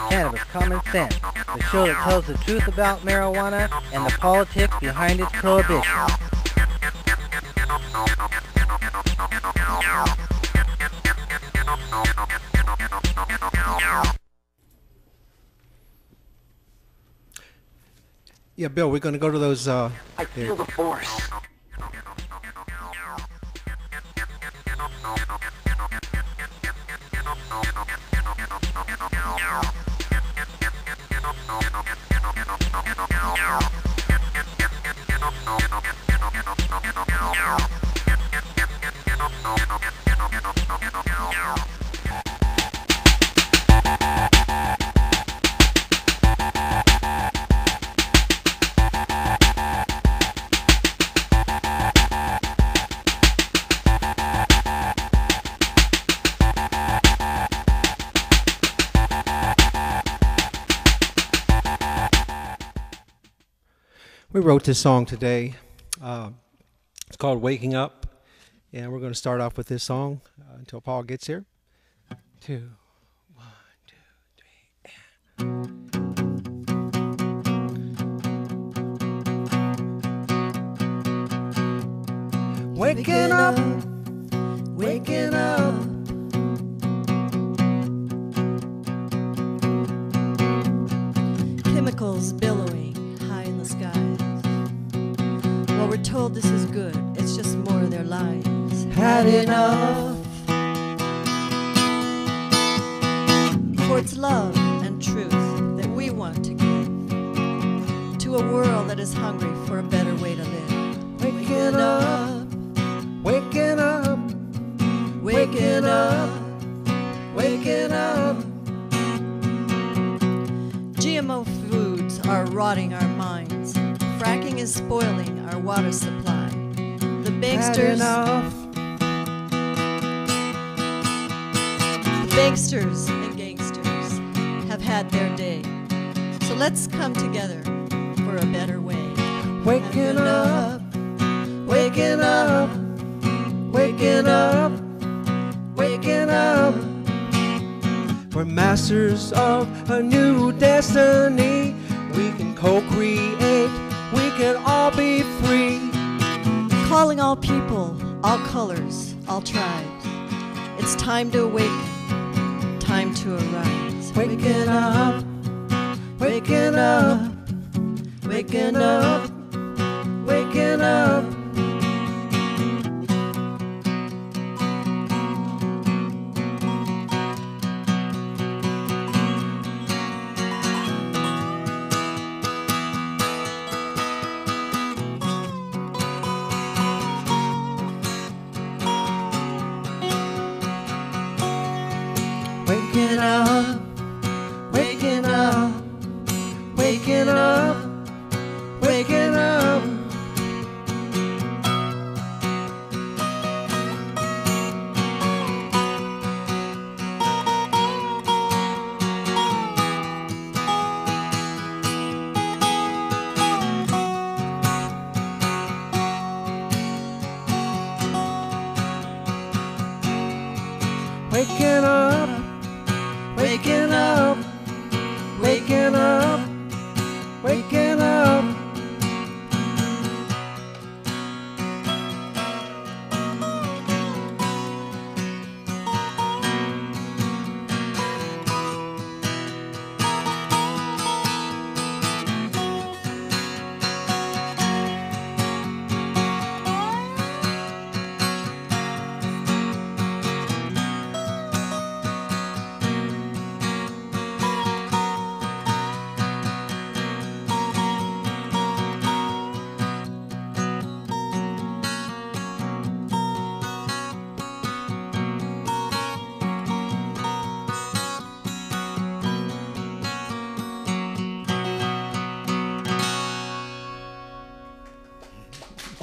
Cannabis Common Sense, the show that tells the truth about marijuana and the politics behind its prohibition. Yeah, Bill, we're going to go to those. I feel the force. We wrote this song today. It's called Waking Up, and we're going to start off with this song until Paul gets here. 2, 1, 2, 3, and waking up, waking up. Chemicals billowing high in the skies. Well, we're told this is good, it's just more of their lives. Had enough. For it's love and truth that we want to give to a world that is hungry for a better way to live. Waking up, waking up, waking up, waking up. GMO foods are rotting our minds. Fracking is spoiling our water supply. The banksters and gangsters have had their day. So let's come together for a better way. Waking up, waking up, waking up, waking up. We're masters of a new destiny. We can co-create, we can all be free. Calling all people, all colors, all tribes. It's time to awaken, time to arise. Waking up, waking up, waking up, waking up. Waking up, waking up, waking up, waking up. Waking up, waking up, waking up, waking up.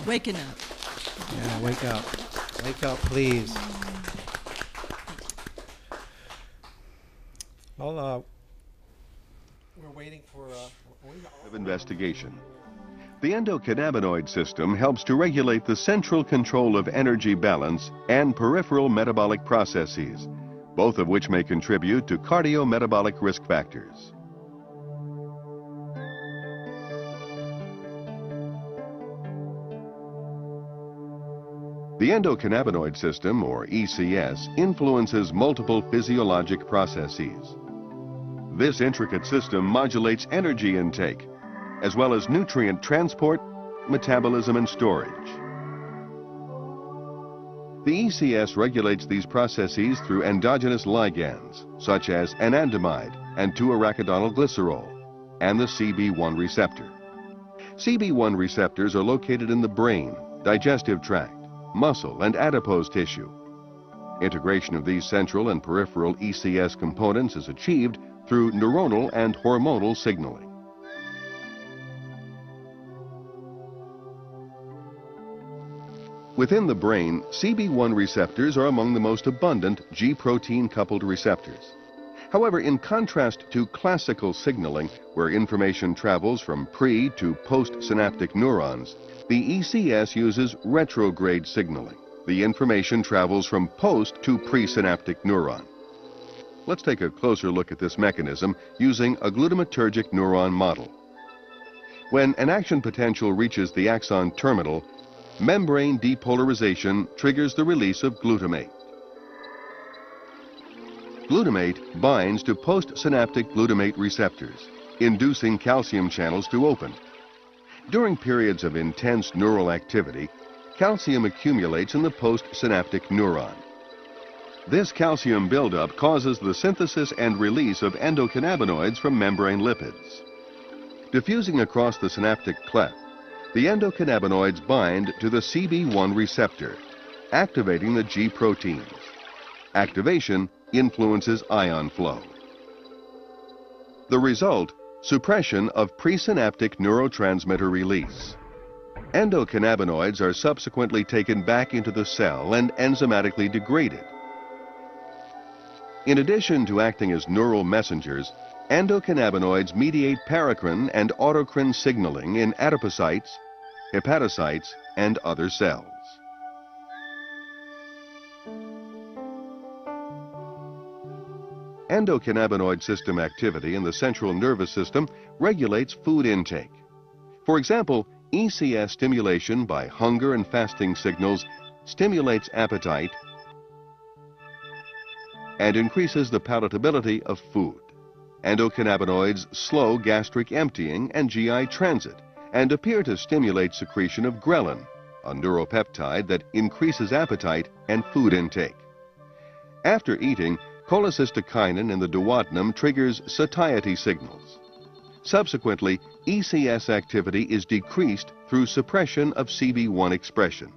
Waking up. Yeah, wake up. Wake up, please. Well, we're waiting for of investigation. The endocannabinoid system helps to regulate the central control of energy balance and peripheral metabolic processes. both of which may contribute to cardiometabolic risk factors. The endocannabinoid system, or ECS, influences multiple physiologic processes. This intricate system modulates energy intake, as well as nutrient transport, metabolism, and storage. The ECS regulates these processes through endogenous ligands, such as anandamide and 2-arachidonylglycerol, and the CB1 receptor. CB1 receptors are located in the brain, digestive tract, muscle, and adipose tissue. Integration of these central and peripheral ECS components is achieved through neuronal and hormonal signaling. Within the brain, CB1 receptors are among the most abundant G-protein coupled receptors. However, in contrast to classical signaling, where information travels from pre to postsynaptic neurons, the ECS uses retrograde signaling. The information travels from post to presynaptic neuron. Let's take a closer look at this mechanism using a glutamatergic neuron model. When an action potential reaches the axon terminal, membrane depolarization triggers the release of glutamate. Glutamate binds to postsynaptic glutamate receptors, inducing calcium channels to open. During periods of intense neural activity, calcium accumulates in the postsynaptic neuron. This calcium buildup causes the synthesis and release of endocannabinoids from membrane lipids. Diffusing across the synaptic cleft, the endocannabinoids bind to the CB1 receptor, activating the G proteins. Activation influences ion flow. The result: suppression of presynaptic neurotransmitter release. Endocannabinoids are subsequently taken back into the cell and enzymatically degraded. In addition to acting as neural messengers, endocannabinoids mediate paracrine and autocrine signaling in adipocytes, hepatocytes, and other cells. Endocannabinoid system activity in the central nervous system regulates food intake. For example, ECS stimulation by hunger and fasting signals stimulates appetite and increases the palatability of food. Endocannabinoids slow gastric emptying and GI transit and appear to stimulate secretion of ghrelin, a neuropeptide that increases appetite and food intake. After eating, cholecystokinin in the duodenum triggers satiety signals. Subsequently, ECS activity is decreased through suppression of CB1 expression.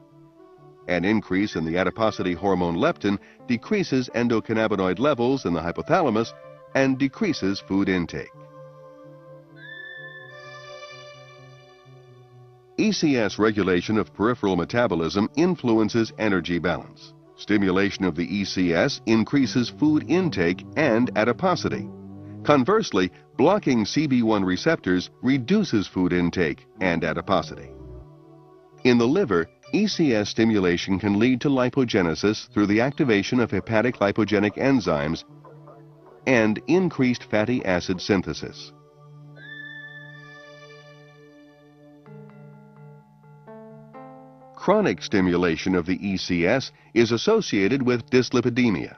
An increase in the adiposity hormone leptin decreases endocannabinoid levels in the hypothalamus and decreases food intake. ECS regulation of peripheral metabolism influences energy balance. Stimulation of the ECS increases food intake and adiposity. Conversely, blocking CB1 receptors reduces food intake and adiposity. In the liver, ECS stimulation can lead to lipogenesis through the activation of hepatic lipogenic enzymes and increased fatty acid synthesis. Chronic stimulation of the ECS is associated with dyslipidemia.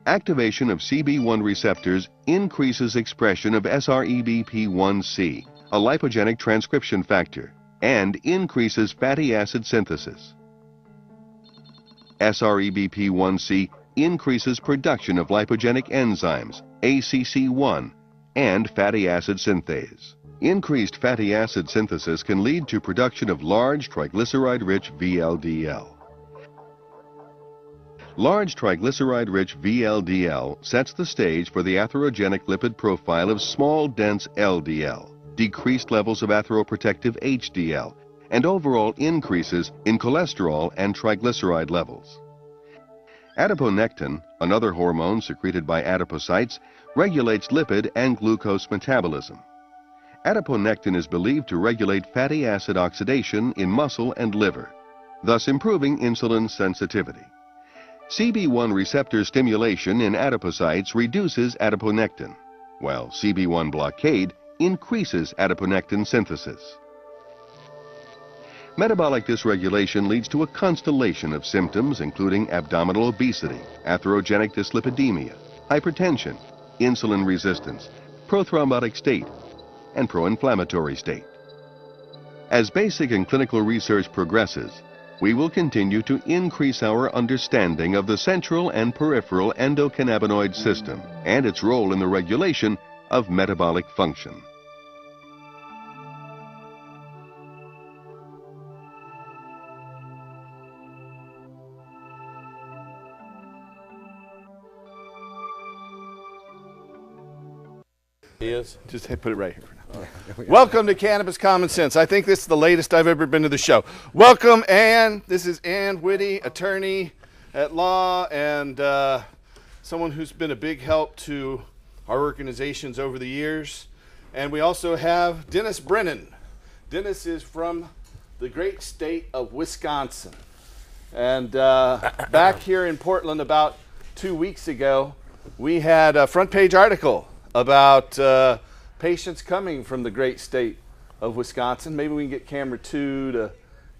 Activation of CB1 receptors increases expression of SREBP1C, a lipogenic transcription factor, and increases fatty acid synthesis. SREBP1C increases production of lipogenic enzymes, ACC1, and fatty acid synthase. Increased fatty acid synthesis can lead to production of large triglyceride-rich VLDL. Large triglyceride-rich VLDL sets the stage for the atherogenic lipid profile of small, dense LDL, decreased levels of atheroprotective HDL, and overall increases in cholesterol and triglyceride levels. Adiponectin, another hormone secreted by adipocytes, regulates lipid and glucose metabolism. Adiponectin is believed to regulate fatty acid oxidation in muscle and liver, thus improving insulin sensitivity. CB1 receptor stimulation in adipocytes reduces adiponectin, while CB1 blockade increases adiponectin synthesis. Metabolic dysregulation leads to a constellation of symptoms including abdominal obesity, atherogenic dyslipidemia, hypertension, insulin resistance, prothrombotic state, and pro-inflammatory state. As basic and clinical research progresses, we will continue to increase our understanding of the central and peripheral endocannabinoid system and its role in the regulation of metabolic function. Just put it right here for now. Welcome to Cannabis Common Sense. I think this is the latest I've ever been to the show. Welcome, Ann. This is Ann Whitty, attorney at law and someone who's been a big help to our organizations over the years. And we also have Dennis Brennan. Dennis is from the great state of Wisconsin. And back here in Portland about 2 weeks ago, we had a front page article about patients coming from the great state of Wisconsin. Maybe we can get camera 2 to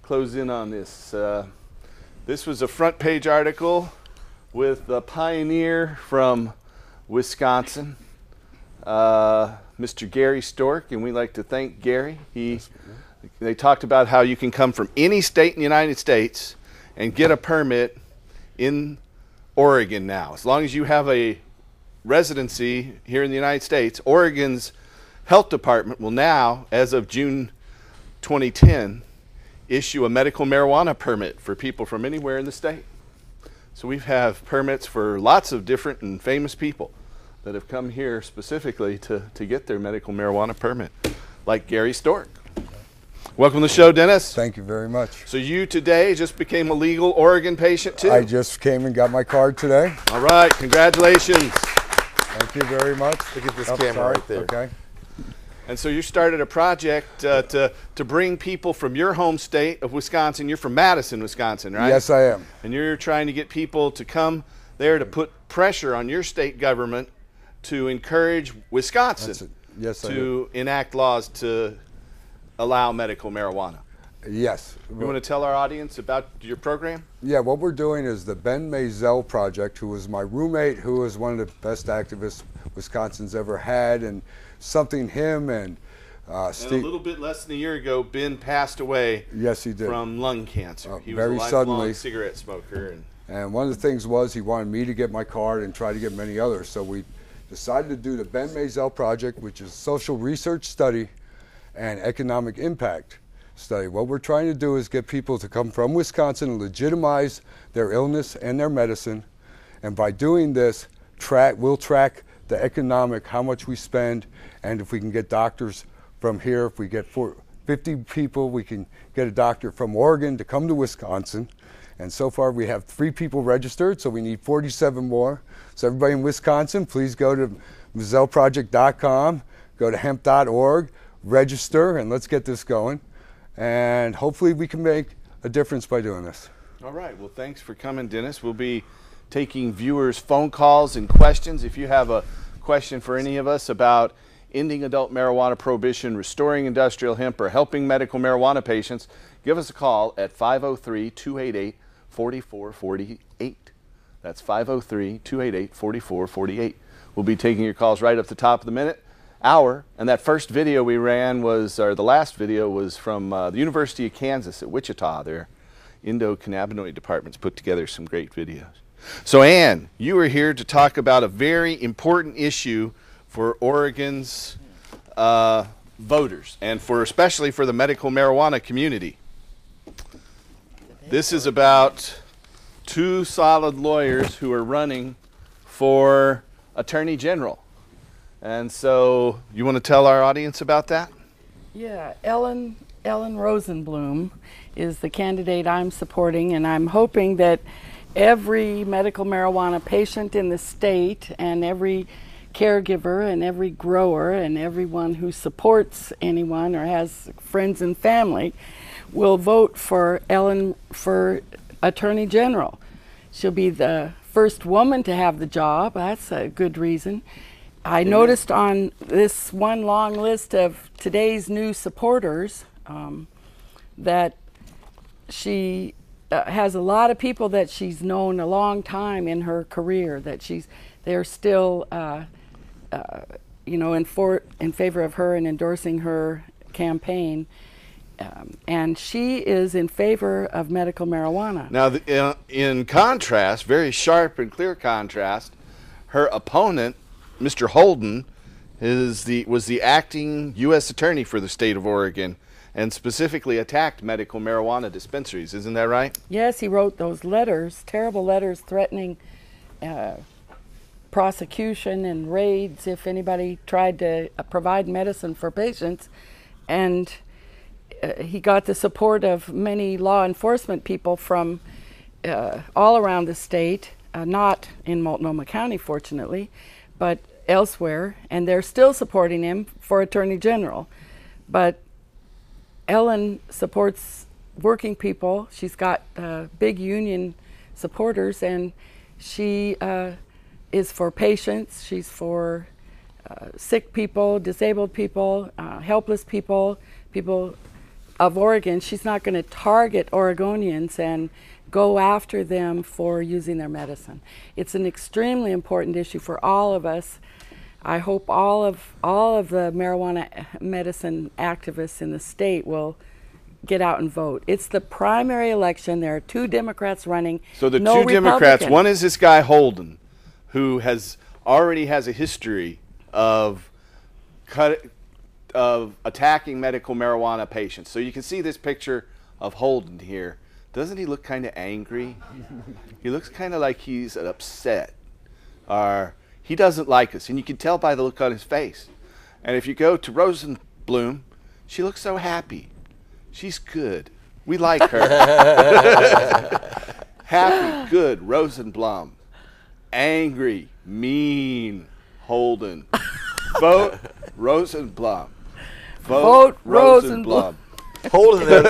close in on this. This was a front page article with a pioneer from Wisconsin, Mr. Gary Stork, and we like to thank Gary. They talked about how you can come from any state in the United States and get a permit in Oregon now. As long as you have a residency here in the United States, Oregon's health department will now, as of June 2010, issue a medical marijuana permit for people from anywhere in the state. So we have permits for lots of different and famous people that have come here specifically to get their medical marijuana permit, like Gary Stork. Welcome to the show, Dennis. Thank you very much. So you today just became a legal Oregon patient too? I just came and got my card today. All right, congratulations. Thank you very much. Look at this camera right there. Okay. And so you started a project to bring people from your home state of Wisconsin. You're from Madison, Wisconsin, right? Yes, I am. And you're trying to get people to come there to put pressure on your state government to encourage Wisconsin to enact laws to allow medical marijuana. Yes. You want to tell our audience about your program? Yeah, what we're doing is the Moselle Project, who was my roommate, who was one of the best activists Wisconsin's ever had, and something him and Steve. And a little bit less than a year ago, Ben passed away. Yes, he did. From lung cancer. He was very a lifelong suddenly cigarette smoker. And one of the things was he wanted me to get my card and try to get many others. So we decided to do the Moselle Project, which is a social research study and economic impact study. What we're trying to do is get people to come from Wisconsin and legitimize their illness and their medicine. And by doing this, we'll track the economic, how much we spend, and if we can get doctors from here, if we get 50 people, we can get a doctor from Oregon to come to Wisconsin. And so far we have 3 people registered, so we need 47 more. So everybody in Wisconsin, please go to moselleproject.com, go to hemp.org, register, and let's get this going. And hopefully we can make a difference by doing this. All right. Well, thanks for coming, Dennis. We'll be taking viewers' phone calls and questions. If you have a question for any of us about ending adult marijuana prohibition, restoring industrial hemp, or helping medical marijuana patients, give us a call at 503-288-4448. That's 503-288-4448. We'll be taking your calls right up the top of the hour. And that first video we ran was, or the last video was from the University of Kansas at Wichita. Their endocannabinoid departments put together some great videos. So Ann, you are here to talk about a very important issue for Oregon's voters, and especially for the medical marijuana community. This is about 2 solid lawyers who are running for Attorney General. And so you want to tell our audience about that? Yeah, Ellen Rosenblum is the candidate I'm supporting, and I'm hoping that every medical marijuana patient in the state and every caregiver and every grower and everyone who supports anyone or has friends and family will vote for Ellen for Attorney General. She'll be the first woman to have the job. That's a good reason. I noticed on this one long list of today's new supporters that she has a lot of people that she's known a long time in her career, that they're still you know, in favor of her and endorsing her campaign. And she is in favor of medical marijuana. Now, in contrast, very sharp and clear contrast, her opponent, Mr. Holden, was the acting U.S. attorney for the state of Oregon and specifically attacked medical marijuana dispensaries. Isn't that right? Yes, he wrote those letters, terrible letters threatening prosecution and raids if anybody tried to provide medicine for patients. And he got the support of many law enforcement people from all around the state, not in Multnomah County, fortunately, but elsewhere, and they're still supporting him for Attorney General. But Ellen supports working people. She's got big union supporters, and she is for patients. She's for sick people, disabled people, helpless people, people of Oregon. She's not going to target Oregonians and go after them for using their medicine. It's an extremely important issue for all of us. I hope all of the marijuana medicine activists in the state will get out and vote. It's the primary election. There are 2 Democrats running. So the no 2 Democrats, Republican. one is this guy Holden, who already has a history of attacking medical marijuana patients. So you can see this picture of Holden here. Doesn't he look kind of angry? He looks kind of like he's upset, or he doesn't like us, and you can tell by the look on his face. And if you go to Rosenblum, she looks so happy. She's good. We like her. Happy, good Rosenblum. Angry, mean Holden. Vote Rosenblum. Vote Rosenblum. Holden.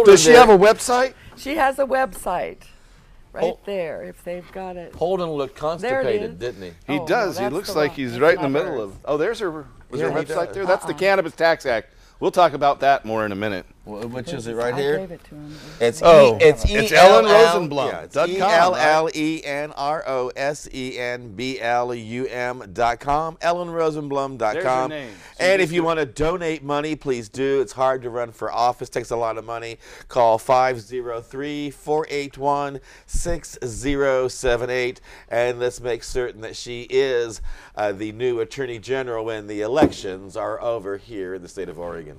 Does she have a website? She has a website right there, if they've got it. Holden looked constipated, didn't he? He Oh, does. no, He that's looks the like one. he's That's right in the not middle hers. of. Oh, there's her. Was Yeah, there a he website does. there? That's the Cannabis Tax Act. We'll talk about that more in a minute. Which is it right I here? gave it to him. It's It's Ellen Rosenblum. Yeah, it's ELLENROSENBLUM.com. EllenRosenblum.com. There's her name. So And just if you want to donate money, please do. It's hard to run for office. Takes a lot of money. Call 503-481-6078, and let's make certain that she is the new Attorney General when the elections are over here in the state of Oregon.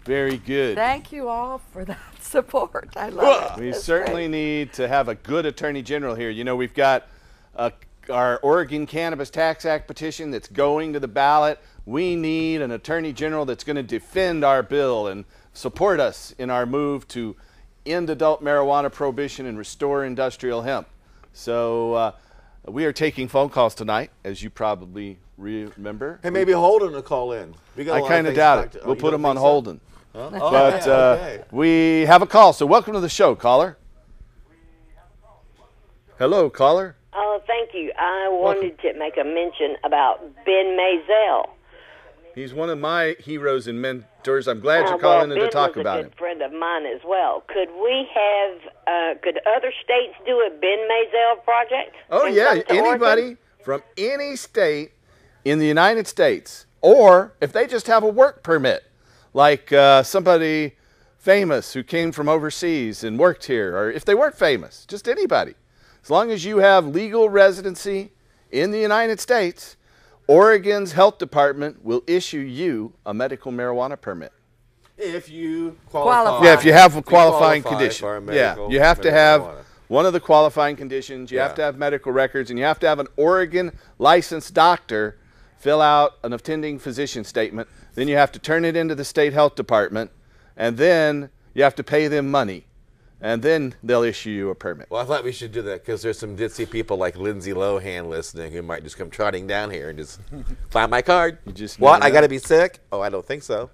Very good. Thank you all for that support. I love it. We It's certainly great. need to have a good Attorney General here. You know, we've got our Oregon Cannabis Tax Act petition that's going to the ballot. We need an Attorney General that's going to defend our bill and support us in our move to end adult marijuana prohibition and restore industrial hemp. So we are taking phone calls tonight, as you probably remember. Hey, maybe Holden will call in. We got a I lot kind of things doubt to it. talk to- We'll you put don't him on think so? Holden. Huh? But Okay. we have a call, so welcome to the show, caller. Hello, caller. Oh, thank you. I wanted to make a mention about Ben Maisel. He's one of my heroes and mentors. I'm glad you're calling in to talk about Ben was a him. good friend of mine as well. Could we have, could other states do a Ben Maisel project? Oh, and yeah. come to Anybody Oregon? from any state in the United States, or if they just have a work permit, like somebody famous who came from overseas and worked here, or if they weren't famous, just anybody. As long as you have legal residency in the United States, Oregon's health department will issue you a medical marijuana permit. If you Qualify. Yeah, if you have a If you qualifying qualify condition. for a Yeah, medical- you have to have marijuana. one of the qualifying conditions. You have Yeah. to have medical records, and you have to have an Oregon licensed doctor fill out an attending physician statement. Then you have to turn it into the state health department, and then you have to pay them money, and then they'll issue you a permit. Well, I thought we should do that because there's some ditzy people like Lindsay Lohan listening who might just come trotting down here and just find my card. You just What? never I know. got to be sick? Oh, I don't think so.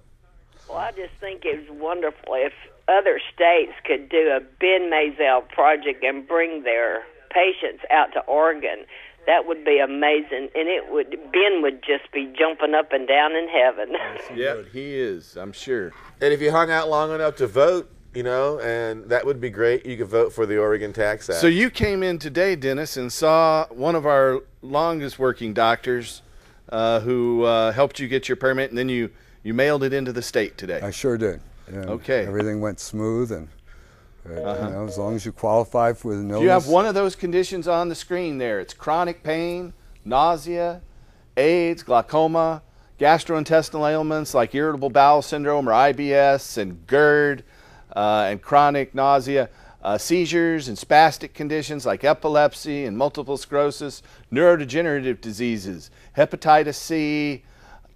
Well, I just think it's wonderful if other states could do a Ben Maisel project and bring their patients out to Oregon. That would be amazing, and Ben would just be jumping up and down in heaven. Yeah, he is, I'm sure. And if you hung out long enough to vote, you know, and that would be great, you could vote for the Oregon Tax Act. So you came in today, Dennis, and saw one of our longest working doctors who helped you get your permit, and then you mailed it into the state today. I sure did. And okay. Everything went smooth, and you know, as long as you qualify for the notice. You have one of those conditions on the screen there. It's chronic pain, nausea, AIDS, glaucoma, gastrointestinal ailments like irritable bowel syndrome or IBS, and GERD, and chronic nausea, seizures and spastic conditions like epilepsy and multiple sclerosis, neurodegenerative diseases, hepatitis C,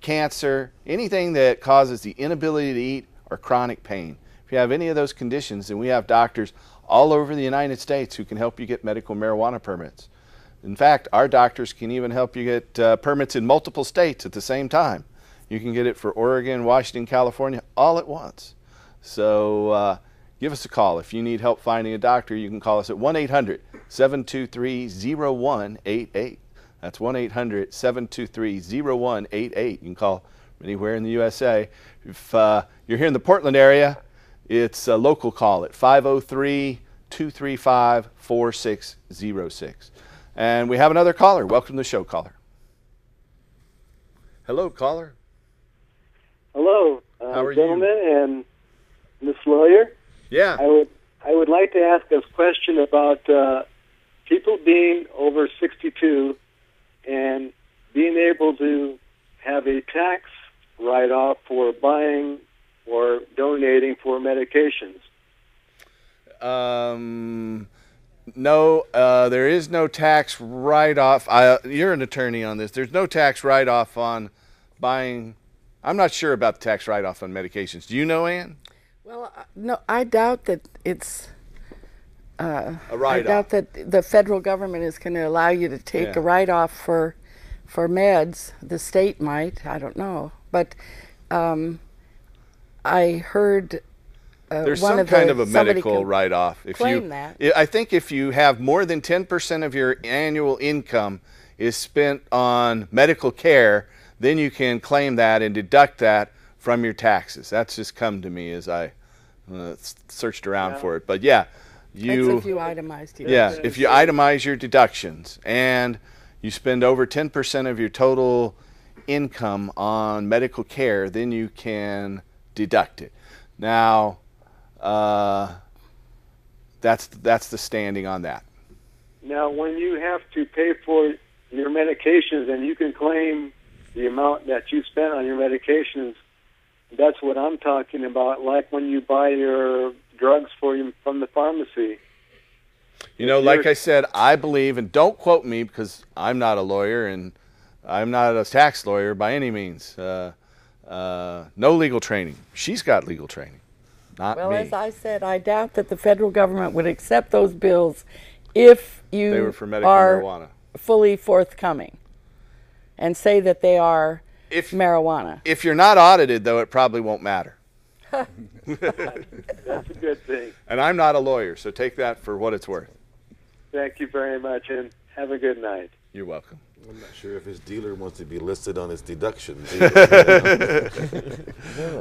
cancer, anything that causes the inability to eat or chronic pain. If you have any of those conditions, then we have doctors all over the United States who can help you get medical marijuana permits. In fact, our doctors can even help you get permits in multiple states at the same time. You can get it for Oregon, Washington, California, all at once. So give us a call. If you need help finding a doctor, you can call us at 1-800-723-0188. That's 1-800-723-0188. You can call anywhere in the USA. If you're here in the Portland area, it's a local call at 503-235-4606. And we have another caller. Welcome to the show, caller. Hello, caller. Hello, How are gentlemen and Miss Lawyer. Yeah. I would like to ask a question about people being over 62 and being able to have a tax write-off for buying or donating for medications. No, there is no tax write-off. You're an attorney on this. There's no tax write-off on buying. I'm not sure about the tax write-off on medications. Do you know, Ann? Well, no, I doubt that it's A write-off. I doubt that the federal government is going to allow you to take a write-off for meds. The state might. I don't know. But I heard there's one some of kind the, of a somebody medical write-off. If claim you, that. I think if you have more than 10% of your annual income is spent on medical care, then you can claim that and deduct that from your taxes. That's just come to me as I searched around for it. But yeah, That's if you itemized deductions. Yeah, if you itemize your deductions and you spend over 10% of your total income on medical care, then you can deduct it. Now, that's the standing on that. Now, when you have to pay for your medications and you can claim the amount that you spent on your medications, that's what I'm talking about, like when you buy your drugs from the pharmacy. You know, like I said, I believe, and don't quote me because I'm not a lawyer and I'm not a tax lawyer by any means. No legal training. She's got legal training, not me. Well, as I said, I doubt that the federal government would accept those bills if you They were for medical are marijuana. fully forthcoming and say that they are marijuana. If you're not audited, though, it probably won't matter. That's a good thing. And I'm not a lawyer, so take that for what it's worth. Thank you very much, and have a good night. You're welcome. I'm not sure if his dealer wants to be listed on his deductions.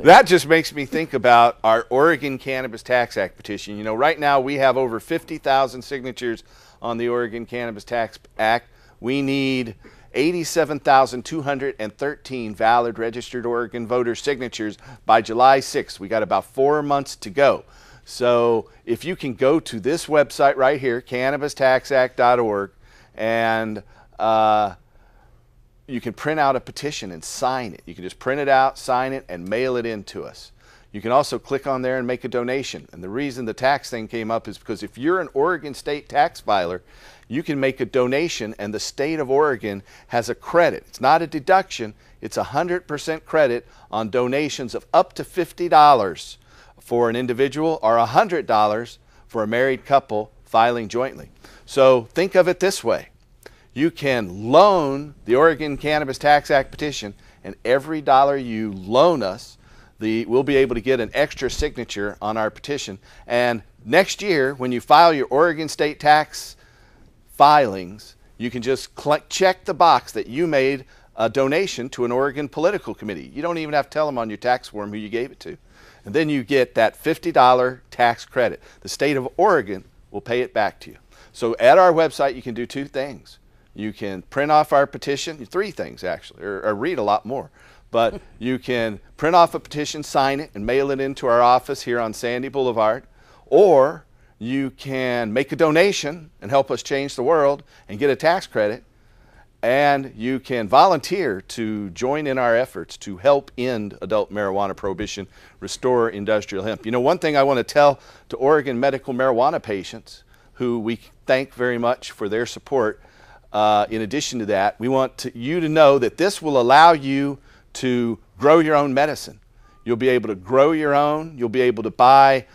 That just makes me think about our Oregon Cannabis Tax Act petition. You know, right now we have over 50,000 signatures on the Oregon Cannabis Tax Act. We need 87,213 valid registered Oregon voter signatures by July 6th. We got about 4 months to go. So if you can go to this website right here, cannabistaxact.org, and you can print out a petition and sign it. You can just print it out, sign it, and mail it in to us. You can also click on there and make a donation. And the reason the tax thing came up is because if you're an Oregon state tax filer, you can make a donation and the state of Oregon has a credit. It's not a deduction, it's 100% credit on donations of up to $50 for an individual or $100 for a married couple filing jointly. So think of it this way. You can loan the Oregon Cannabis Tax Act petition, and every dollar you loan us, we'll be able to get an extra signature on our petition. And next year, when you file your Oregon state tax filings, you can just check the box that you made a donation to an Oregon political committee. You don't even have to tell them on your tax form who you gave it to. And then you get that $50 tax credit. The state of Oregon will pay it back to you. So at our website, you can do 2 things. You can print off our petition, 3 things actually, or read a lot more. But you can print off a petition, sign it, and mail it into our office here on Sandy Boulevard. Or you can make a donation and help us change the world and get a tax credit. And you can volunteer to join in our efforts to help end adult marijuana prohibition, restore industrial hemp. You know, one thing I want to tell to Oregon medical marijuana patients, who we thank very much for their support, in addition to that, we want you to know that this will allow you to grow your own medicine. You'll be able to grow your own. You'll be able to buy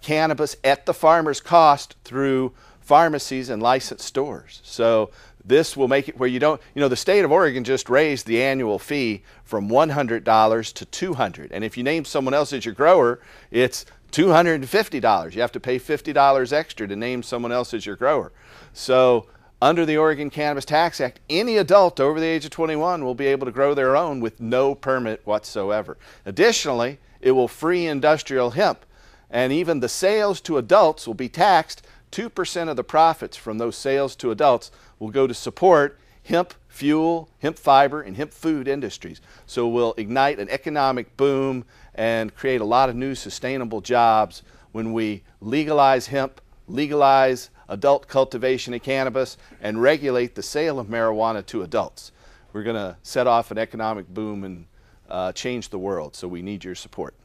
cannabis at the farmer's cost through pharmacies and licensed stores. So this will make it where you don't, you know, the state of Oregon just raised the annual fee from $100 to $200. And if you name someone else as your grower, it's $250. You have to pay $50 extra to name someone else as your grower. So under the Oregon Cannabis Tax Act, any adult over the age of 21 will be able to grow their own with no permit whatsoever. Additionally, it will free industrial hemp, and even the sales to adults will be taxed. 2% of the profits from those sales to adults will go to support hemp fuel, hemp fiber, and hemp food industries. So we'll ignite an economic boom and create a lot of new sustainable jobs when we legalize hemp, legalize adult cultivation of cannabis, and regulate the sale of marijuana to adults. We're going to set off an economic boom and change the world, so we need your support.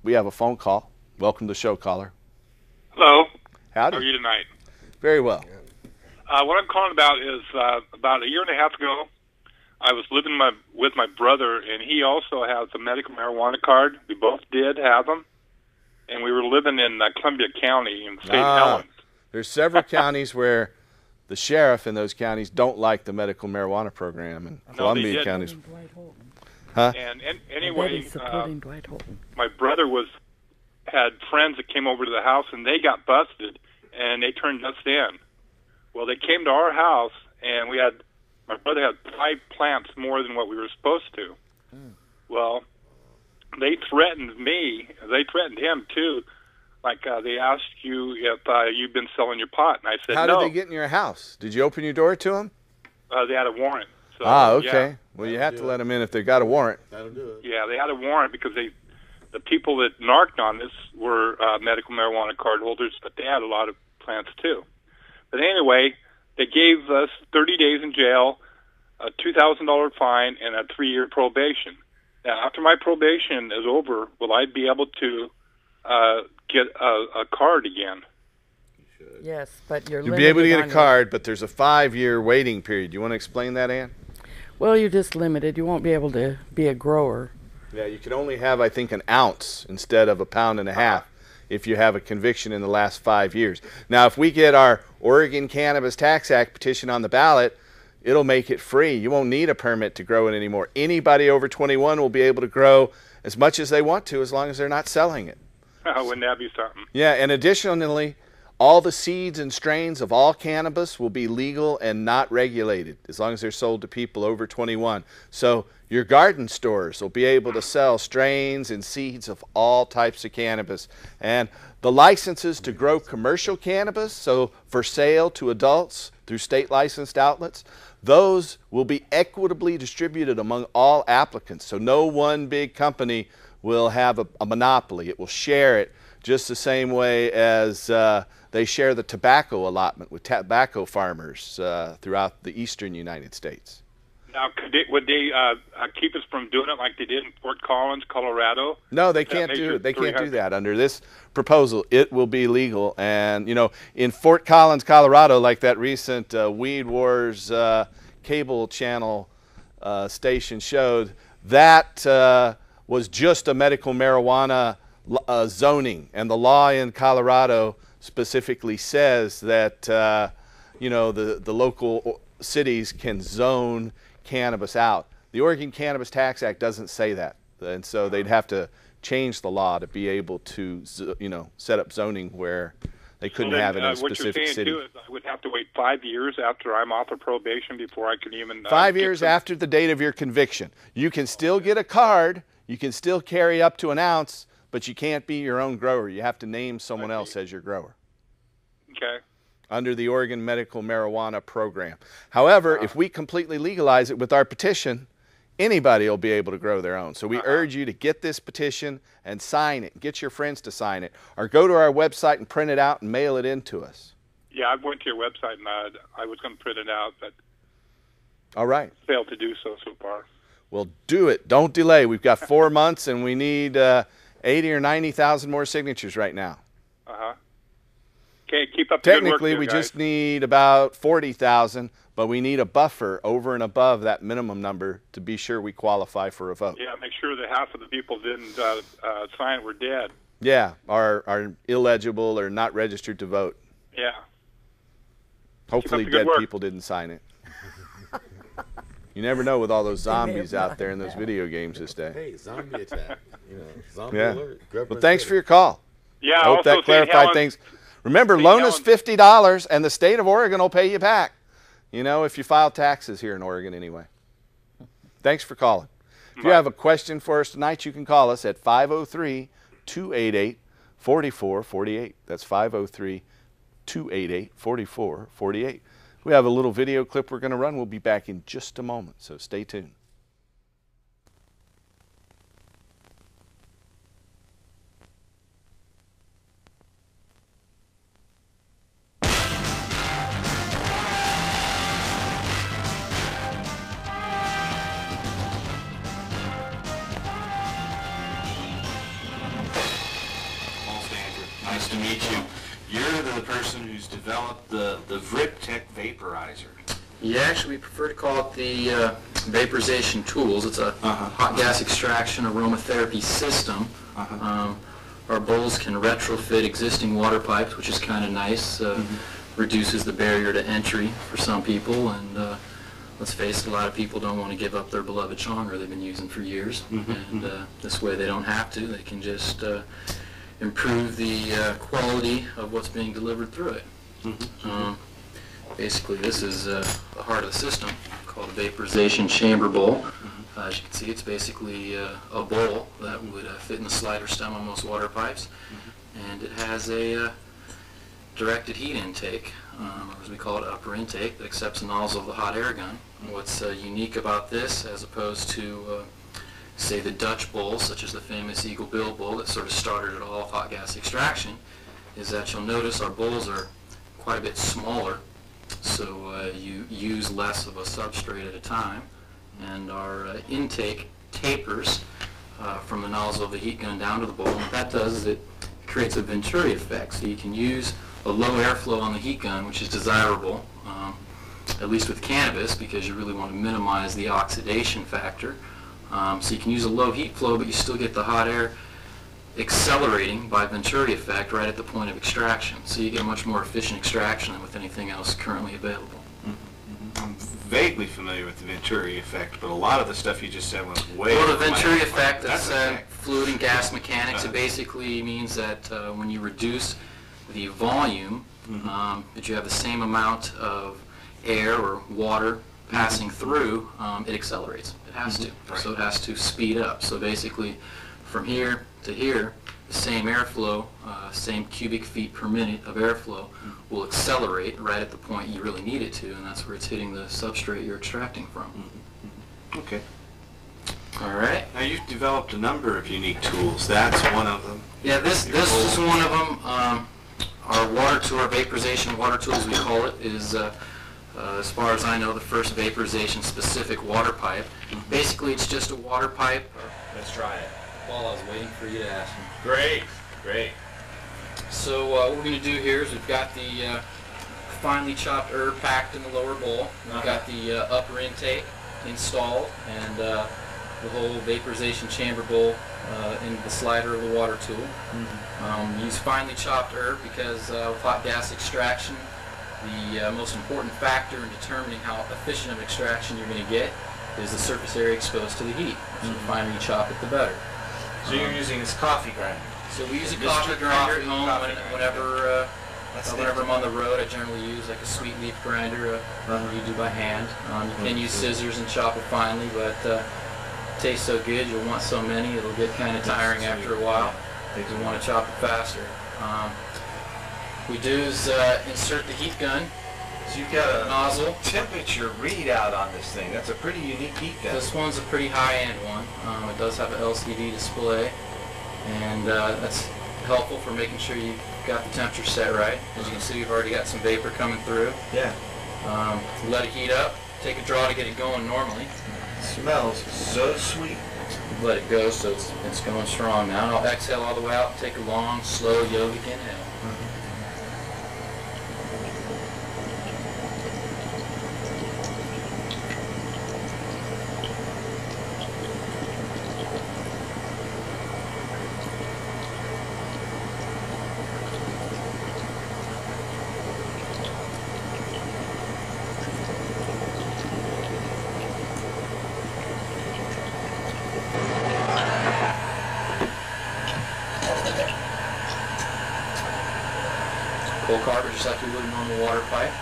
We have a phone call. Welcome to the show, caller. Hello. Howdy. How are you tonight? Very well. What I'm calling about is about a year and a half ago, I was living with my brother, and he also has a medical marijuana card. We both did have them, and we were living in Columbia County in the state of Helens. There's several counties where the sheriff in those counties don't like the medical marijuana program, and Columbia counties. Huh? And anyway, Dwight Holton. my brother had friends that came over to the house, and they got busted, and they turned us in. Well, they came to our house, and my brother had 5 plants more than what we were supposed to. Well, they threatened me. They threatened him, too. Like, they asked you if you've been selling your pot, and I said no. How did they get in your house? Did you open your door to them? They had a warrant. So, okay. Yeah. Well, you have to let them in if they've got a warrant. That'll do it. Yeah, they had a warrant because the people that narked on this were medical marijuana card holders, but they had a lot of plants, too. But anyway, they gave us 30 days in jail, a $2,000 fine, and a 3-year probation. Now, after my probation is over, will I be able to get a card again? Yes, but You'll be able to get a card, but there's a 5-year waiting period. You want to explain that, Ann? Well, you're just limited. You won't be able to be a grower. Yeah, you can only have, I think, an ounce instead of a pound and a half if you have a conviction in the last 5 years. Now, if we get our Oregon Cannabis Tax Act petition on the ballot, it'll make it free. You won't need a permit to grow it anymore. Anybody over 21 will be able to grow as much as they want to as long as they're not selling it. Wouldn't that be something? Yeah, and additionally, all the seeds and strains of all cannabis will be legal and not regulated as long as they're sold to people over 21. So your garden stores will be able to sell strains and seeds of all types of cannabis. And the licenses to grow commercial cannabis, so for sale to adults through state licensed outlets, those will be equitably distributed among all applicants. So no one big company will have a monopoly. It will share it just the same way as they share the tobacco allotment with tobacco farmers throughout the eastern United States. Now, would they keep us from doing it like they did in Fort Collins, Colorado? No, they can't do it. They can't do that. Under this proposal, it will be legal. And, you know, in Fort Collins, Colorado, like that recent Weed Wars cable channel station showed, that was just a medical marijuana zoning. And the law in Colorado specifically says that, you know, the local cities can zone cannabis out. The Oregon Cannabis Tax Act doesn't say that, and so they'd have to change the law to be able to, you know, set up zoning where They couldn't So then, have it in a what you're specific saying city. too is I would have to wait 5 years after I'm off of probation before I can even 5 get years some- after the date of your conviction. You can still get a card. You can still carry up to an ounce, but you can't be your own grower. You have to name someone else as your grower Okay. under the Oregon Medical Marijuana Program. However, if we completely legalize it with our petition, anybody will be able to grow their own. So we urge you to get this petition and sign it. Get your friends to sign it. Or go to our website and print it out and mail it in to us. Yeah, I went to your website and I was going to print it out, but All right. failed to do so far. Well, do it. Don't delay. We've got 4 months, and we need 80 or 90,000 more signatures right now. Okay, keep up the good work Technically, there, we guys. just need about 40,000, but we need a buffer over and above that minimum number to be sure we qualify for a vote. Yeah, make sure that half of the people didn't sign were dead. Yeah, are illegible or not registered to vote. Yeah. Hopefully the good dead work. people didn't sign it. You never know with all those zombies out there in those video games this day. Hey, zombie attack. You know, zombie Yeah. alert. Well, thanks for your call. Yeah, I hope also that St. clarified Helens- things. Remember, St. loan us Helens- $50 and the state of Oregon will pay you back. You know, if you file taxes here in Oregon anyway. Thanks for calling. If you have a question for us tonight, you can call us at 503-288-4448. That's 503-288-4448. We have a little video clip we're going to run. We'll be back in just a moment, so stay tuned. Nice to meet you. You're the person who's developed the VripTech vaporizer. Yeah, actually, we prefer to call it the Vaporization Tools. It's a hot gas extraction aromatherapy system. Our bowls can retrofit existing water pipes, which is kind of nice. Reduces the barrier to entry for some people, and let's face it, a lot of people don't want to give up their beloved changer they've been using for years. And this way they don't have to. They can just improve the quality of what's being delivered through it. Basically, this is the heart of the system, called a vaporization chamber bowl. As you can see, it's basically a bowl that would fit in the slider stem on most water pipes. And it has a directed heat intake, or as we call it, upper intake, that accepts the nozzle of the hot air gun. And what's unique about this, as opposed to say the Dutch bowl, such as the famous Eagle Bill bowl that sort of started it all, hot gas extraction, is that you'll notice our bowls are quite a bit smaller, so you use less of a substrate at a time, and our intake tapers from the nozzle of the heat gun down to the bowl. And what that does is it creates a Venturi effect, so you can use a low airflow on the heat gun, which is desirable, at least with cannabis, because you really want to minimize the oxidation factor. So you can use a low heat flow, but you still get the hot air accelerating by Venturi effect right at the point of extraction. So you get a much more efficient extraction than with anything else currently available. I'm vaguely familiar with the Venturi effect, but a lot of the stuff you just said went way Well, the over my Venturi head. effect That's is okay. fluid and gas mechanics. It basically means that when you reduce the volume, that you have the same amount of air or water passing through, it accelerates. It has to. So it has to speed up. So basically, from here to here, the same airflow, same cubic feet per minute of airflow will accelerate right at the point you really need it to, and that's where it's hitting the substrate you're extracting from. Okay. All right. Now you've developed a number of unique tools. That's one of them. Yeah, this is one of them. Our water tool, our vaporization water tool, as we call it, is as far as I know, the first vaporization specific water pipe. Basically, it's just a water pipe. Let's try it. Well, I was waiting for you to ask me. Great, great. So what we're going to do here is we've got the finely chopped herb packed in the lower bowl. We've got the upper intake installed, and the whole vaporization chamber bowl into the slider of the water tool. Use finely chopped herb because with hot gas extraction, the most important factor in determining how efficient of extraction you're going to get is the surface area exposed to the heat. So the finer you chop it, the better. So you're using this coffee grinder. So we use a coffee grinder at home whenever Whenever I'm on the road, I generally use like a sweet leaf grinder. You do by hand. You can use scissors and chop it finely, but it tastes so good, you'll want so many, it'll get kind of tiring after a while. You want to chop it faster. We do is insert the heat gun. So you've got a nozzle temperature readout on this thing. That's a pretty unique heat gun. This one's a pretty high-end one. It does have an LCD display, and that's helpful for making sure you've got the temperature set right. As you can see, we've already got some vapor coming through. Yeah. Let it heat up. Take a draw to get it going normally. It smells so sweet. Let it go so it's going strong now. And I'll exhale all the way out and take a long, slow yogic inhale. Cold carver just like you would a normal water pipe,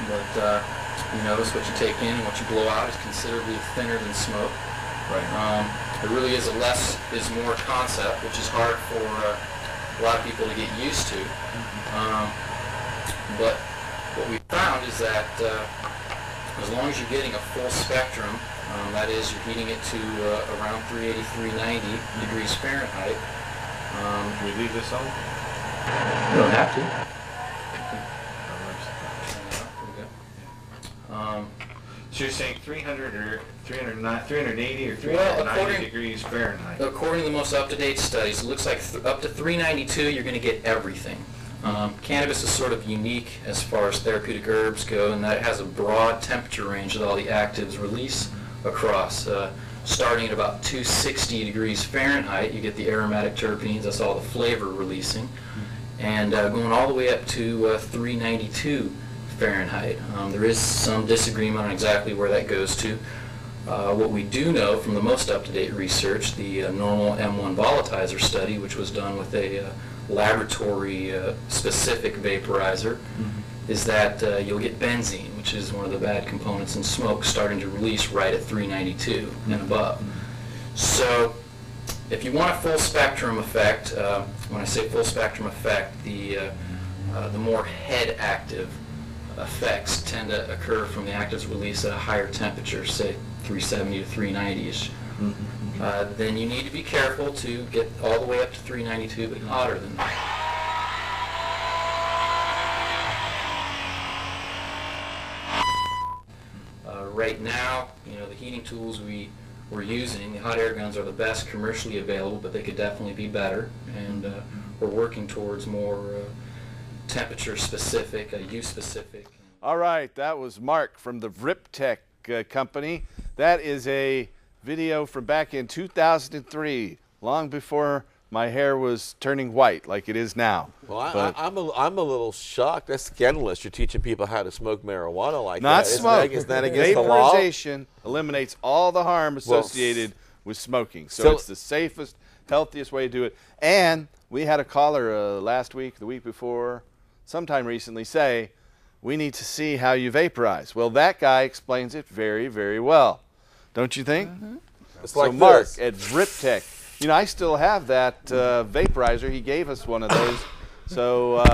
but you notice what you take in and what you blow out is considerably thinner than smoke. Right. It really is a less is more concept, which is hard for a lot of people to get used to. But what we found is that as long as you're getting a full spectrum, that is, you're heating it to around 380, 390 degrees Fahrenheit. Can we leave this on? You don't have to. So you're saying 300 or 380 or 390 degrees Fahrenheit? According to the most up-to-date studies, it looks like up to 392 you're going to get everything. Cannabis is sort of unique as far as therapeutic herbs go, in that it has a broad temperature range that all the actives release across. Starting at about 260 degrees Fahrenheit, you get the aromatic terpenes, that's all the flavor releasing, and going all the way up to 392 Fahrenheit. There is some disagreement on exactly where that goes to. What we do know from the most up-to-date research, the normal M1 volatilizer study, which was done with a laboratory specific vaporizer, is that you'll get benzene, which is one of the bad components in smoke, starting to release right at 392 and above. So if you want a full spectrum effect, when I say full spectrum effect, the more head active effects tend to occur from the actives released at a higher temperature, say 370 to 390-ish. Then you need to be careful to get all the way up to 392, but hotter than that. Right now, the heating tools we're using, the hot air guns, are the best commercially available, but they could definitely be better, and we're working towards more temperature-specific, use-specific. All right, that was Mark from the VripTech company. That is a video from back in 2003, long before my hair was turning white like it is now. Well, I'm a little shocked. That's scandalous. You're teaching people how to smoke marijuana like Not that. smoke. Isn't that against the law? Vaporization eliminates all the harm associated with smoking. So it's the safest, healthiest way to do it. And we had a caller last week, the week before, sometime recently, say, we need to see how you vaporize. Well, that guy explains it very, very well. Don't you think? It's so like Mark this. at VripTech, I still have that vaporizer. He gave us one of those. So,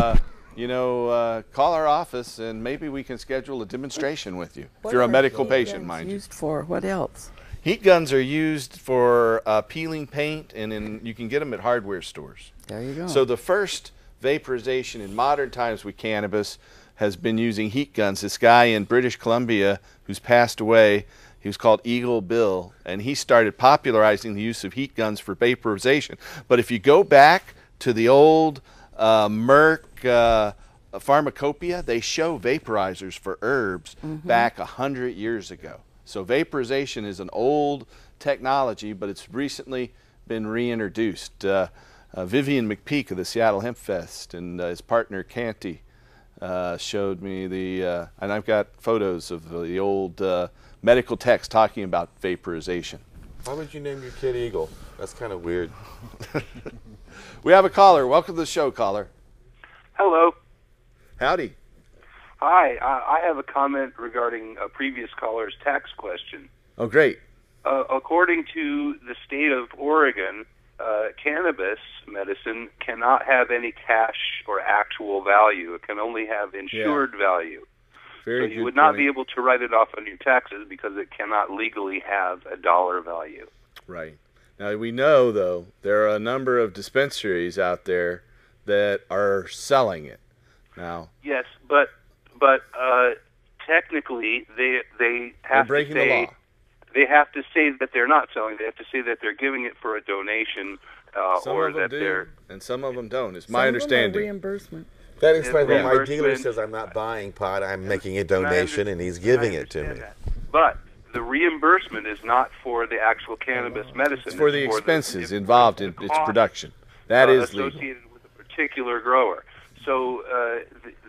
call our office and maybe we can schedule a demonstration with you. If you're a medical patient, mind you. Used for what else? Heat guns are used for peeling paint, and you can get them at hardware stores. There you go. So the first vaporization in modern times with cannabis has been using heat guns. This guy in British Columbia who's passed away, he was called Eagle Bill, and he started popularizing the use of heat guns for vaporization. But if you go back to the old Merck pharmacopoeia, they show vaporizers for herbs back 100 years ago. So vaporization is an old technology, but it's recently been reintroduced. Vivian McPeak of the Seattle Hemp Fest and his partner Canty showed me and I've got photos of the old medical text talking about vaporization. Why would you name your kid Eagle? That's kind of weird. We have a caller. Welcome to the show, caller. Hello. Howdy. Hi, I have a comment regarding a previous caller's tax question. Oh, great. According to the state of Oregon, cannabis medicine cannot have any cash or actual value. It can only have insured value. Very so you would not be able to write it off on your taxes because it cannot legally have a dollar value. Right. Now, we know, though, there are a number of dispensaries out there that are selling it now. Yes, but technically they have breaking to say the law. They have to say that they're not selling. They have to say that they're giving it for a donation, Some or of them that do, they're. and some of them don't. It's Some my of them are understanding. reimbursement. That explains why my reimbursement. dealer says I'm not buying pot, I'm making a donation, and he's giving it to me. That. But the reimbursement is not for the actual cannabis medicine. It's for the expenses involved in its production. That is legal. Associated with a particular grower. So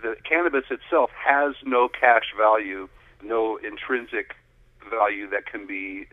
the cannabis itself has no cash value, no intrinsic value that can be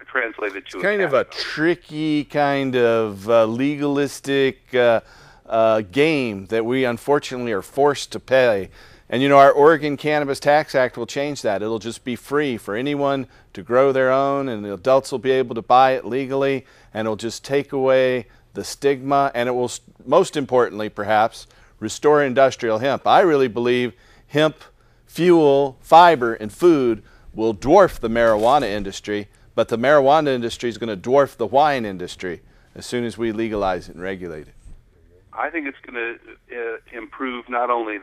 translated to. It's kind of a tricky kind of legalistic game that we unfortunately are forced to pay. And you know, our Oregon Cannabis Tax Act will change that. It'll just be free for anyone to grow their own, and the adults will be able to buy it legally, and it'll just take away the stigma, and it will, most importantly perhaps, restore industrial hemp. I really believe hemp, fuel, fiber, and food will dwarf the marijuana industry, but the marijuana industry is going to dwarf the wine industry as soon as we legalize it and regulate it. I think it's going to improve not only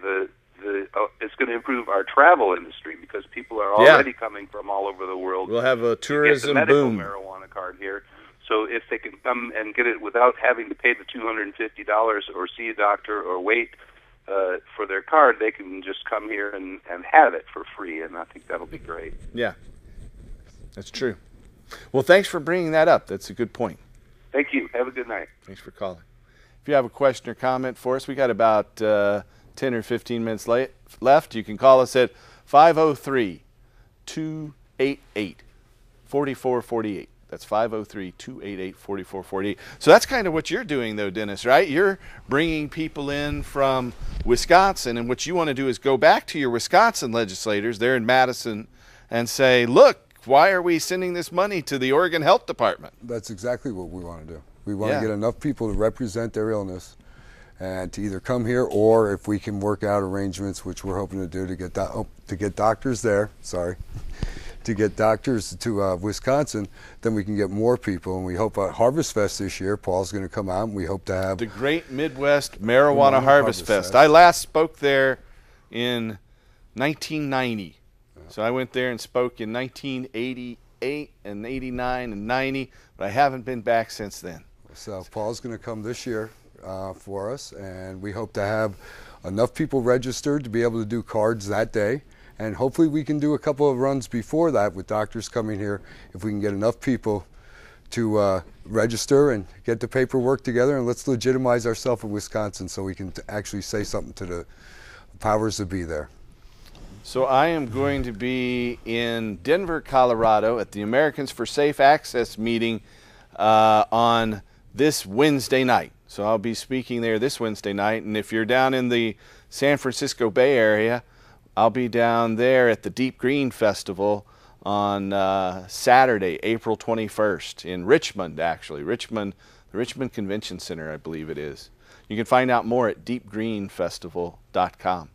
it's going to improve our travel industry because people are already coming from all over the world. We'll have a tourism to get the medical boom. marijuana card here. So if they can come and get it without having to pay the $250 or see a doctor or wait for their card, they can just come here and have it for free, and I think that'll be great. Yeah, that's true. Well, thanks for bringing that up. That's a good point. Thank you. Have a good night. Thanks for calling. If you have a question or comment for us, we got about 10 or 15 minutes left. You can call us at 503-288-4448. That's 503-288-4448. So that's kind of what you're doing, though, Dennis, right? You're bringing people in from Wisconsin, and what you want to do is go back to your Wisconsin legislators there in Madison and say, look, why are we sending this money to the Oregon Health Department? That's exactly what we want to do. We want to get enough people to represent their illness and to either come here, or if we can work out arrangements, which we're hoping to do, to get doctors there, to get doctors to Wisconsin, then we can get more people. And we hope at Harvest Fest this year, Paul's going to come out, and we hope to have the Great Midwest Marijuana Harvest Fest. I last spoke there in 1990. So I went there and spoke in 1988 and 89 and 90, but I haven't been back since then. So Paul's going to come this year for us, and we hope to have enough people registered to be able to do cards that day. And hopefully we can do a couple of runs before that with doctors coming here if we can get enough people to register and get the paperwork together, and let's legitimize ourselves in Wisconsin so we can actually say something to the powers that be there. So I am going to be in Denver, Colorado at the Americans for Safe Access meeting on this Wednesday night. So I'll be speaking there this Wednesday night, and if you're down in the San Francisco Bay Area, I'll be down there at the Deep Green Festival on Saturday, April 21st in Richmond, actually. The Richmond Convention Center, I believe it is. You can find out more at deepgreenfestival.com.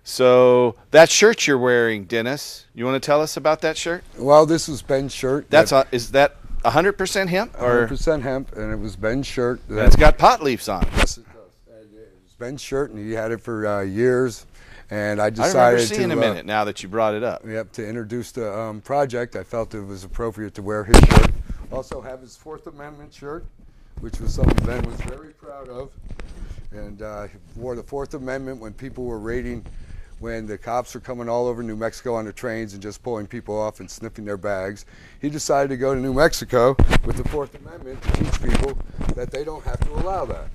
So that shirt you're wearing, Dennis, you want to tell us about that shirt? Well, this was Ben's shirt. Is that 100% hemp? Or 100% hemp, and it was Ben's shirt. It's got pot leaves on it. Yes, it does. And it was Ben's shirt, and he had it for years. And I decided I remember seeing a minute now that you brought it up. Yep, to introduce the project, I felt it was appropriate to wear his shirt. Also have his Fourth Amendment shirt, which was something Ben was very proud of. And he wore the Fourth Amendment when people were raiding, when the cops were coming all over New Mexico on the trains and just pulling people off and sniffing their bags. He decided to go to New Mexico with the Fourth Amendment to teach people that they don't have to allow that.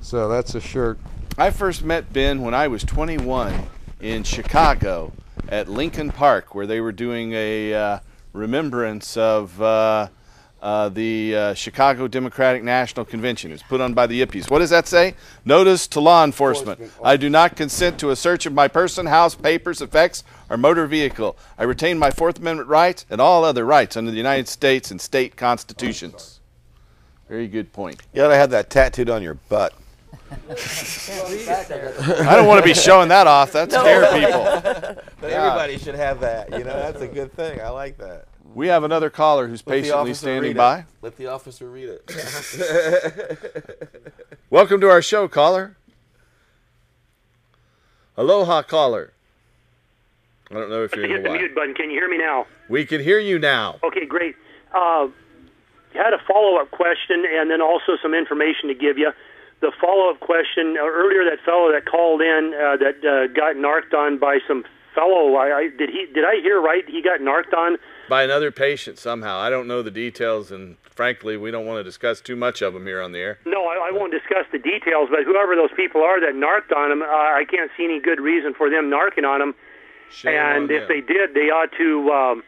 So that's a shirt. I first met Ben when I was 21 in Chicago at Lincoln Park, where they were doing a remembrance of the Chicago Democratic National Convention. It was put on by the Yippies. What does that say? Notice to law enforcement. I do not consent to a search of my person, house, papers, effects, or motor vehicle. I retain my Fourth Amendment rights and all other rights under the United States and state constitutions. Very good point. You ought to have that tattooed on your butt. I don't want to be showing that off. That scares people. But everybody should have that. You know, that's a good thing. I like that. We have another caller who's patiently standing by. Let the officer read it. Welcome to our show, caller. Aloha, caller. I don't know if you're in hit the mute button. Can you hear me now? We can hear you now. Okay, great. Had a follow-up question and then also some information to give you. The follow-up question, earlier that fellow that called in that got narked on by some fellow, did I hear right? He got narked on? By another patient somehow. I don't know the details, and frankly, we don't want to discuss too much of them here on the air. No, I won't discuss the details, but whoever those people are that narked on him, I can't see any good reason for them narking on him. And if they did, they ought to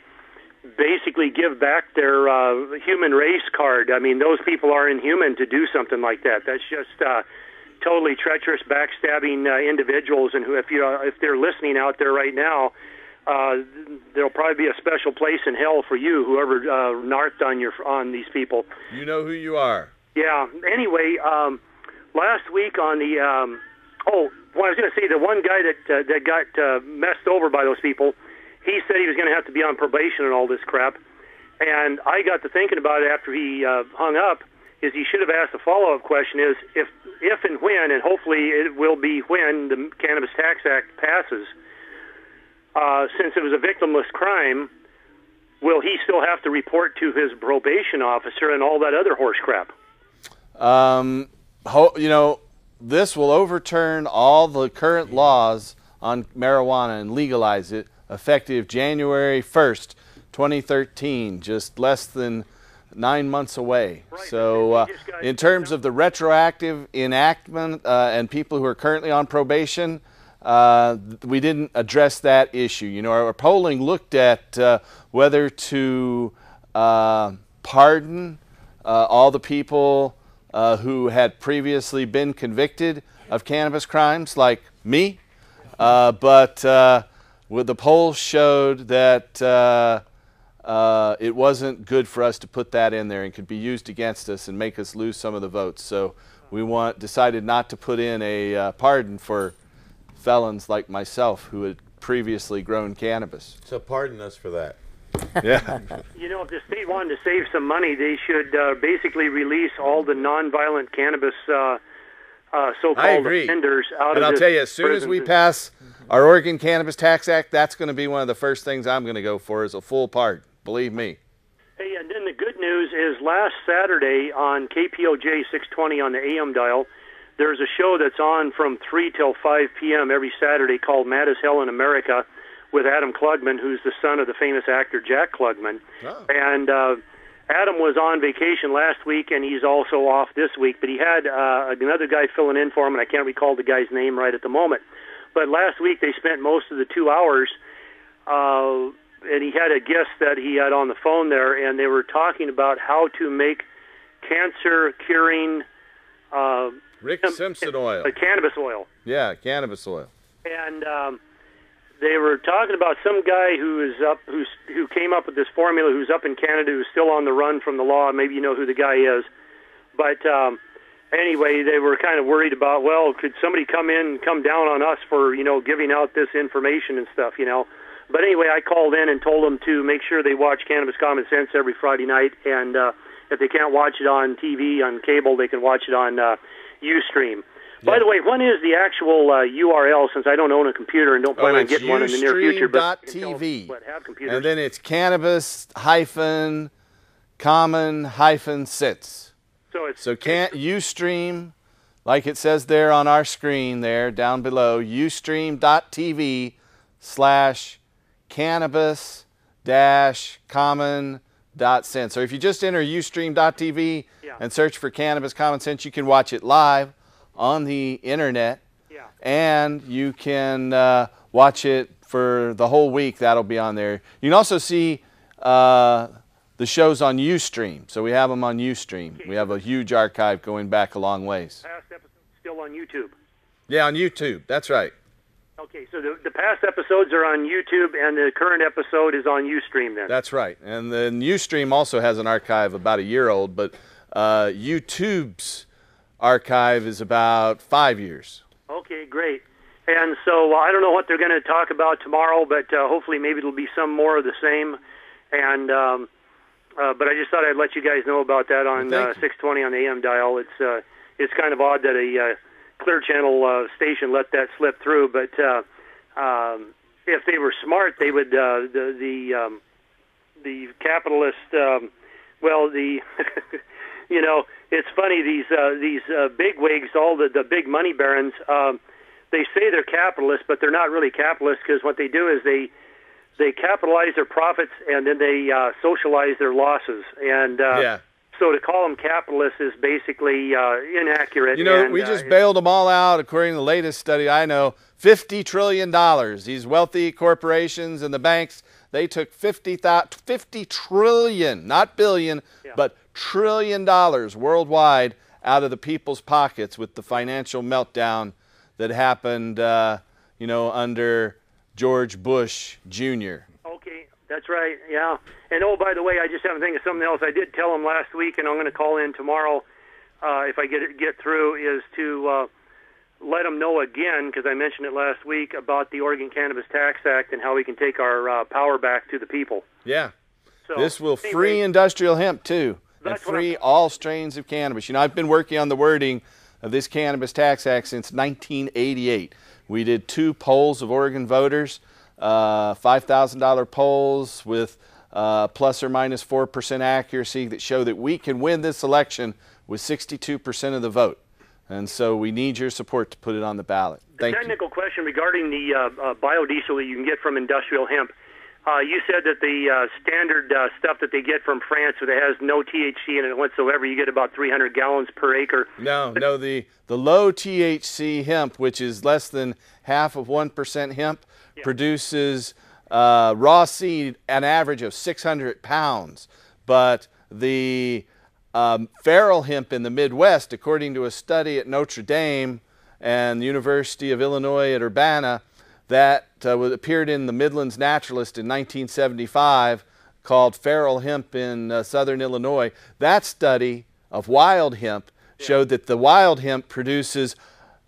basically give back their human race card. I mean, those people are inhuman to do something like that. That's just totally treacherous, backstabbing individuals. And if they're listening out there right now, there'll probably be a special place in hell for you, whoever narked on these people. You know who you are. Yeah. Anyway, last week on the I was going to say the one guy that got messed over by those people. He said he was going to have to be on probation and all this crap. And I got to thinking about it after he hung up, is he should have asked a follow-up question is, if and when, and hopefully it will be when, the Cannabis Tax Act passes, since it was a victimless crime, will he still have to report to his probation officer and all that other horse crap? This will overturn all the current laws on marijuana and legalize it, effective January 1st, 2013, just less than 9 months away. Right. So in terms of the retroactive enactment and people who are currently on probation, we didn't address that issue. You know, our polling looked at whether to pardon all the people who had previously been convicted of cannabis crimes, like me, but the polls showed that it wasn't good for us to put that in there and could be used against us and make us lose some of the votes. So we decided not to put in a pardon for felons like myself who had previously grown cannabis. So pardon us for that. Yeah. You know, if the state wanted to save some money, they should basically release all the nonviolent cannabis so-called offenders out of And I'll tell you, as soon as we pass our Oregon Cannabis Tax Act, that's going to be one of the first things I'm going to go for is a full pardon. Believe me. Hey, and then the good news is last Saturday on KPOJ 620 on the AM dial, there's a show that's on from 3 till 5 p.m. every Saturday called Mad as Hell in America with Adam Klugman, who's the son of the famous actor Jack Klugman. Oh. And Adam was on vacation last week, and he's also off this week, but he had another guy filling in for him, and I can't recall the guy's name right at the moment. But last week they spent most of the 2 hours, and he had a guest that he had on the phone there, and they were talking about how to make cancer-curing Rick Simpson oil. Cannabis oil. Yeah, cannabis oil. And they were talking about some guy who came up with this formula, who's up in Canada, who's still on the run from the law. Maybe you know who the guy is. But anyway, they were kind of worried about, well, could somebody come down on us for, giving out this information and stuff, But anyway, I called in and told them to make sure they watch Cannabis Common Sense every Friday night. And if they can't watch it on TV, on cable, they can watch it on Ustream. Yeah. The way, when is the actual URL, since I don't own a computer and don't plan on getting one in the near future? Ustream.tv. And then it's cannabis-common-sense. So can't Ustream, like it says there on our screen there, down below, ustream.tv/cannabis-common.sense. Or if you just enter ustream.tv and search for Cannabis Common Sense, you can watch it live on the internet, and you can watch it for the whole week. That'll be on there. You can also see the show's on Ustream, so we have them on Ustream. Okay. We have a huge archive going back a long ways. Past episodes still on YouTube? Yeah, on YouTube. That's right. Okay, so the past episodes are on YouTube, and the current episode is on Ustream then? That's right. And then Ustream also has an archive about a year old, but YouTube's archive is about 5 years. Okay, great. And so I don't know what they're going to talk about tomorrow, but hopefully maybe it'll be some more of the same. And but I just thought I'd let you guys know about that on 620 on the AM dial. It's kind of odd that a Clear Channel station let that slip through, but if they were smart, they would the capitalist. Well, the you know, it's funny, these big wigs, all the big money barons. They say they're capitalists, but they're not really capitalists, because what they do is they capitalize their profits and then they socialize their losses. And so to call them capitalists is basically inaccurate. You know, we just bailed them all out, according to the latest study I know, $50 trillion. These wealthy corporations and the banks, they took $50 trillion, not billion, but trillion dollars worldwide out of the people's pockets with the financial meltdown that happened, you know, under George Bush Jr. Okay, that's right, yeah. And oh, by the way, I just have to think of something else. I did tell him last week, and I'm going to call in tomorrow if I get through, is to let them know again, because I mentioned it last week, about the Oregon Cannabis Tax Act and how we can take our power back to the people. Yeah. So, this will free industrial hemp, too, and free all strains of cannabis. You know, I've been working on the wording of this Cannabis Tax Act since 1988. We did 2 polls of Oregon voters, $5,000 polls with plus or minus 4% accuracy that show that we can win this election with 62% of the vote. And so we need your support to put it on the ballot. Thank you. Technical question regarding the biodiesel that you can get from industrial hemp. You said that the standard stuff that they get from France, that has no THC in it whatsoever, you get about 300 gallons per acre. No, the low THC hemp, which is less than half of 1% hemp, produces raw seed an average of 600 pounds. But the feral hemp in the Midwest, according to a study at Notre Dame and the University of Illinois at Urbana, that appeared in the Midlands Naturalist in 1975, called Feral Hemp in southern Illinois. That study of wild hemp showed that the wild hemp produces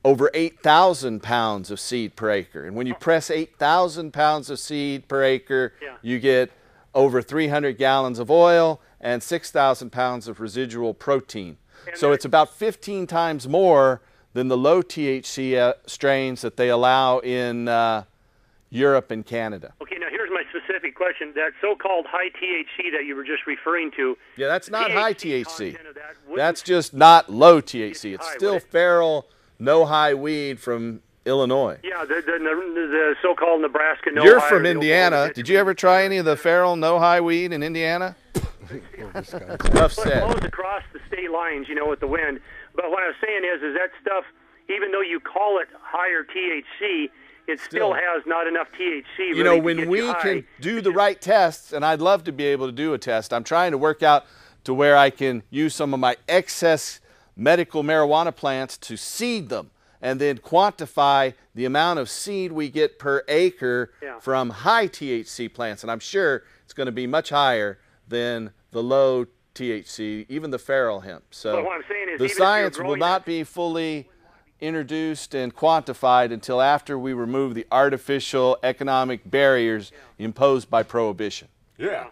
over 8,000 pounds of seed per acre. And when you press 8,000 pounds of seed per acre, you get over 300 gallons of oil and 6,000 pounds of residual protein. So it's about 15 times more than the low THC strains that they allow in Europe and Canada. Okay, now here's my specific question. That so-called high THC that you were just referring to. Yeah, that's not high THC. That's just not low THC. It's still feral, no high weed from Illinois. Yeah, the so-called Nebraska no high. You're from Indiana. Did you ever try any of the feral no high weed in Indiana? Enough said. It blows across the state lines, you know, with the wind. But what I was saying is that stuff, even though you call it higher THC, it still has not enough THC. You know, when we can do the right tests, and I'd love to be able to do a test, I'm trying to work out to where I can use some of my excess medical marijuana plants to seed them and then quantify the amount of seed we get per acre from high THC plants. And I'm sure it's going to be much higher than the low THC, even the feral hemp. So what I'm saying is, the science will not be fully introduced and quantified until after we remove the artificial economic barriers imposed by prohibition. Yeah.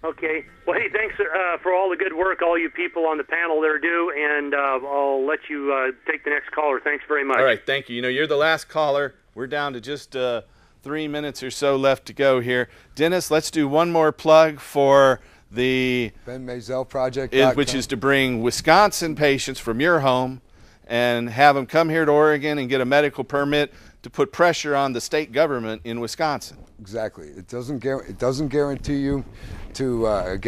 Okay. Well, hey, thanks for all the good work, all you people on the panel there do, and I'll let you take the next caller. Thanks very much. All right, thank you. You know, you're the last caller. We're down to just 3 minutes or so left to go here. Dennis, let's do one more plug for the Moselle Project, which is to bring Wisconsin patients from your home and have them come here to Oregon and get a medical permit to put pressure on the state government in Wisconsin. Exactly. It doesn't guarantee you to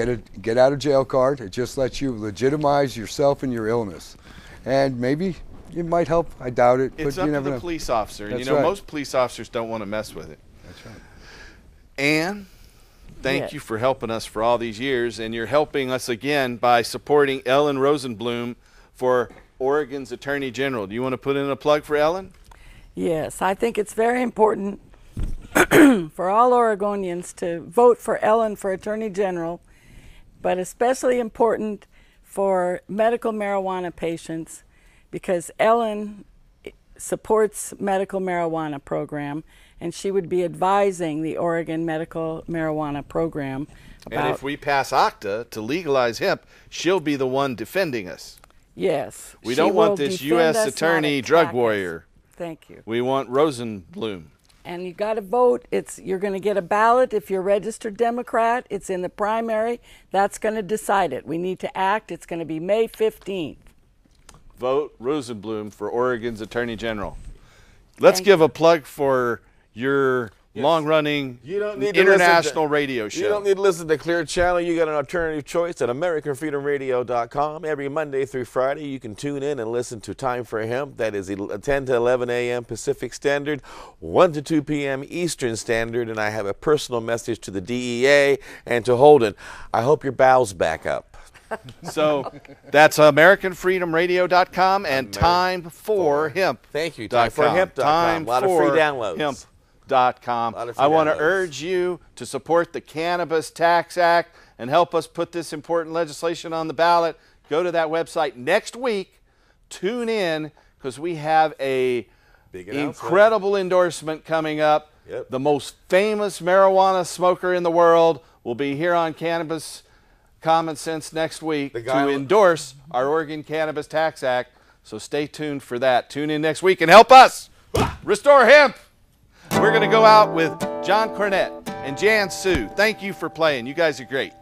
get out of jail card. It just lets you legitimize yourself and your illness, and maybe it might help. I doubt it. It's but up you to never the know. Police officer. That's You know, right. most police officers don't want to mess with it. That's right. And thank Yes. you for helping us for all these years, and you're helping us again by supporting Ellen Rosenblum for Oregon's Attorney General. Do you want to put in a plug for Ellen? Yes, I think it's very important for all Oregonians to vote for Ellen for Attorney General, but especially important for medical marijuana patients, because Ellen supports medical marijuana program, and she would be advising the Oregon medical marijuana program about, And if we pass ACTA to legalize hemp, she'll be the one defending us. yes, We she don't want will this defend U.S. us, not attorney attack drug us. warrior. Thank you. We want Rosenblum. And you got to vote. You're going to get a ballot if you're a registered Democrat. It's in the primary. That's going to decide it. We need to act. It's going to be May 15th. Vote Rosenblum for Oregon's Attorney General. Let's give a plug for your long-running international radio show. You don't need to listen to Clear Channel. You got an alternative choice at AmericanFreedomRadio.com. Every Monday through Friday, you can tune in and listen to Time for Hemp. That is 10 to 11 a.m. Pacific Standard, 1 to 2 p.m. Eastern Standard. And I have a personal message to the DEA and to Holden. I hope your bowels back up. So that's AmericanFreedomRadio.com and Time for Hemp. Thank you. TimeForHemp.com. A lot of free downloads. Hemp.com. I want to urge you to support the Cannabis Tax Act and help us put this important legislation on the ballot. Go to that website next week. Tune in, because we have a incredible endorsement coming up. Yep. The most famous marijuana smoker in the world will be here on Cannabis Common Sense next week to endorse our Oregon Cannabis Tax Act. So stay tuned for that. Tune in next week and help us restore hemp. We're going to go out with John Cornett and Jan Sue. Thank you for playing. You guys are great.